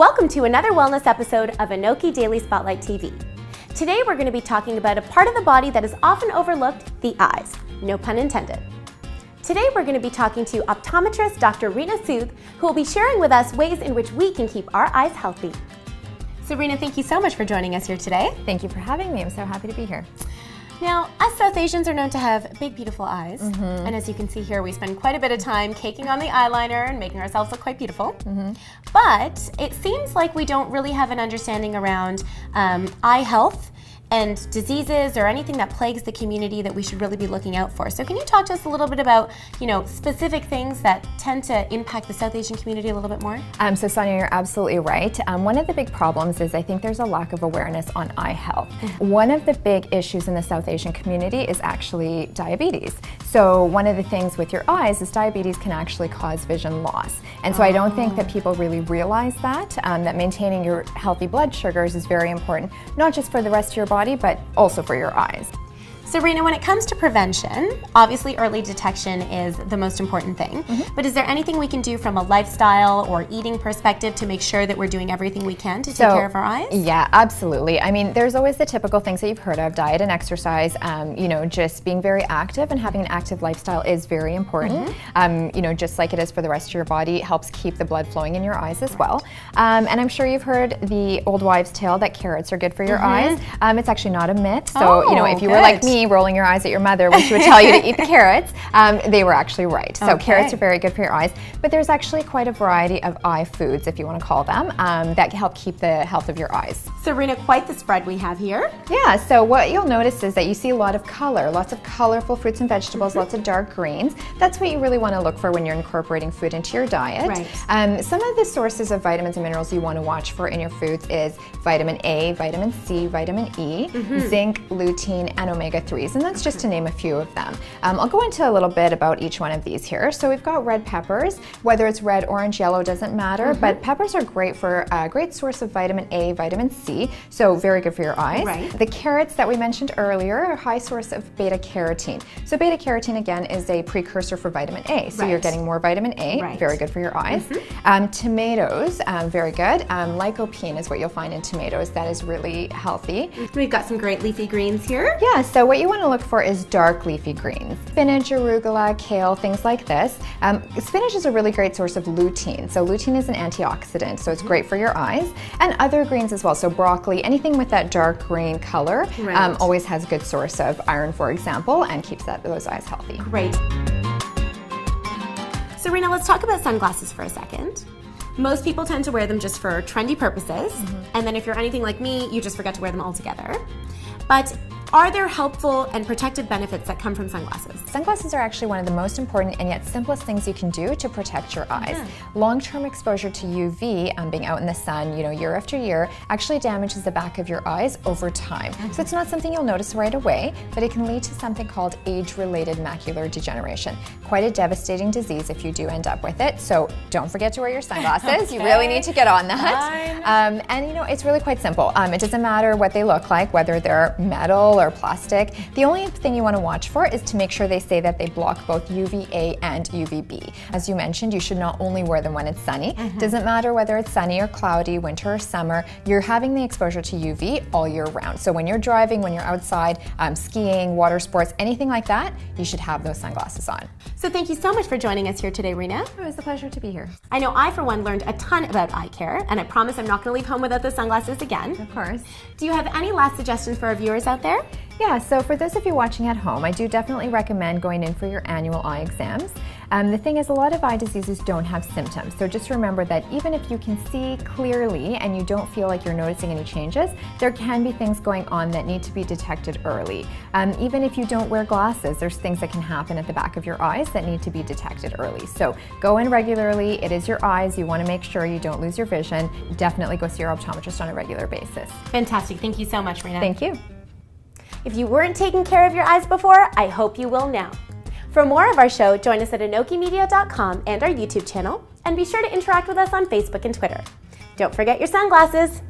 Welcome to another wellness episode of Anoki Daily Spotlight TV. Today we're going to be talking about a part of the body that is often overlooked, the eyes. No pun intended. Today we're going to be talking to optometrist Dr. Rena Sood, who will be sharing with us ways in which we can keep our eyes healthy. So Rena, thank you so much for joining us here today. Thank you for having me. I'm so happy to be here. Now, us South Asians are known to have big, beautiful eyes. And as you can see here, we spend quite a bit of time caking on the eyeliner and making ourselves look quite beautiful. But it seems like we don't really have an understanding around eye health and diseases or anything that plagues the community that we should really be looking out for. So can you talk to us a little bit about, specific things that tend to impact the South Asian community a little bit more? So Sonia, you're absolutely right. One of the big problems is I think there's a lack of awareness on eye health. One of the big issues in the South Asian community is actually diabetes. So one of the things with your eyes is diabetes can actually cause vision loss. And so I don't think that people really realize that maintaining your healthy blood sugars is very important, not just for the rest of your body, but also for your eyes. So Rena, when it comes to prevention, obviously early detection is the most important thing, but is there anything we can do from a lifestyle or eating perspective to make sure that we're doing everything we can to take care of our eyes? Yeah, absolutely. I mean, there's always the typical things that you've heard of, diet and exercise, just being very active and having an active lifestyle is very important. Just like it is for the rest of your body, it helps keep the blood flowing in your eyes as well. And I'm sure you've heard the old wives' tale that carrots are good for your eyes. It's actually not a myth. So, if you were like me, rolling your eyes at your mother when she would tell you to eat the carrots, they were actually right. So carrots are very good for your eyes, but there's actually quite a variety of eye foods, if you want to call them, that help keep the health of your eyes. So Rena, quite the spread we have here. Yeah, so what you'll notice is that you see a lot of color, lots of colorful fruits and vegetables, lots of dark greens. That's what you really want to look for when you're incorporating food into your diet. Right. Some of the sources of vitamins and minerals you want to watch for in your foods is vitamin A, vitamin C, vitamin E, zinc, lutein, and omega-3s, and that's just to name a few of them. I'll go into a little bit about each one of these here. So we've got red peppers, whether it's red, orange, yellow, doesn't matter, but peppers are great for a great source of vitamin A, vitamin C, so very good for your eyes. Right. The carrots that we mentioned earlier are a high source of beta carotene. So beta carotene again is a precursor for vitamin A, so you're getting more vitamin A, very good for your eyes. Tomatoes, very good. Lycopene is what you'll find in tomatoes, that is really healthy. We've got some great leafy greens here. Yeah, so what you want to look for is dark leafy greens. Spinach, arugula, kale, things like this. Spinach is a really great source of lutein. So lutein is an antioxidant, so it's great for your eyes. And other greens as well, so broccoli, anything with that dark green color always has a good source of iron, for example, and keeps those eyes healthy. Great. So Rena, let's talk about sunglasses for a second. Most people tend to wear them just for trendy purposes, and then if you're anything like me, you just forget to wear them altogether. But are there helpful and protective benefits that come from sunglasses? Sunglasses are actually one of the most important and yet simplest things you can do to protect your eyes. Long-term exposure to UV, being out in the sun, year after year, actually damages the back of your eyes over time. So it's not something you'll notice right away, but it can lead to something called age-related macular degeneration. Quite a devastating disease if you do end up with it. So don't forget to wear your sunglasses. You really need to get on that. It's really quite simple. It doesn't matter what they look like, whether they're metal or plastic. The only thing you want to watch for is to make sure they say that they block both UVA and UVB. As you mentioned, you should not only wear them when it's sunny. Doesn't matter whether it's sunny or cloudy, winter or summer, you're having the exposure to UV all year round. So when you're driving, when you're outside, skiing, water sports, anything like that, you should have those sunglasses on. So thank you so much for joining us here today, Rena. It was a pleasure to be here. I know I, for one, learned a ton about eye care, and I promise I'm not going to leave home without the sunglasses again. Of course. Do you have any last suggestions for our viewers out there? Yeah, so for those of you watching at home, I do definitely recommend going in for your annual eye exams. The thing is, a lot of eye diseases don't have symptoms, so just remember that even if you can see clearly and you don't feel like you're noticing any changes, there can be things going on that need to be detected early. Even if you don't wear glasses, there's things that can happen at the back of your eyes that need to be detected early. So go in regularly. It is your eyes. You want to make sure you don't lose your vision. Definitely go see your optometrist on a regular basis. Fantastic. Thank you so much, Rena. Thank you. If you weren't taking care of your eyes before, I hope you will now. For more of our show, join us at anokimedia.com and our YouTube channel, and be sure to interact with us on Facebook and Twitter. Don't forget your sunglasses.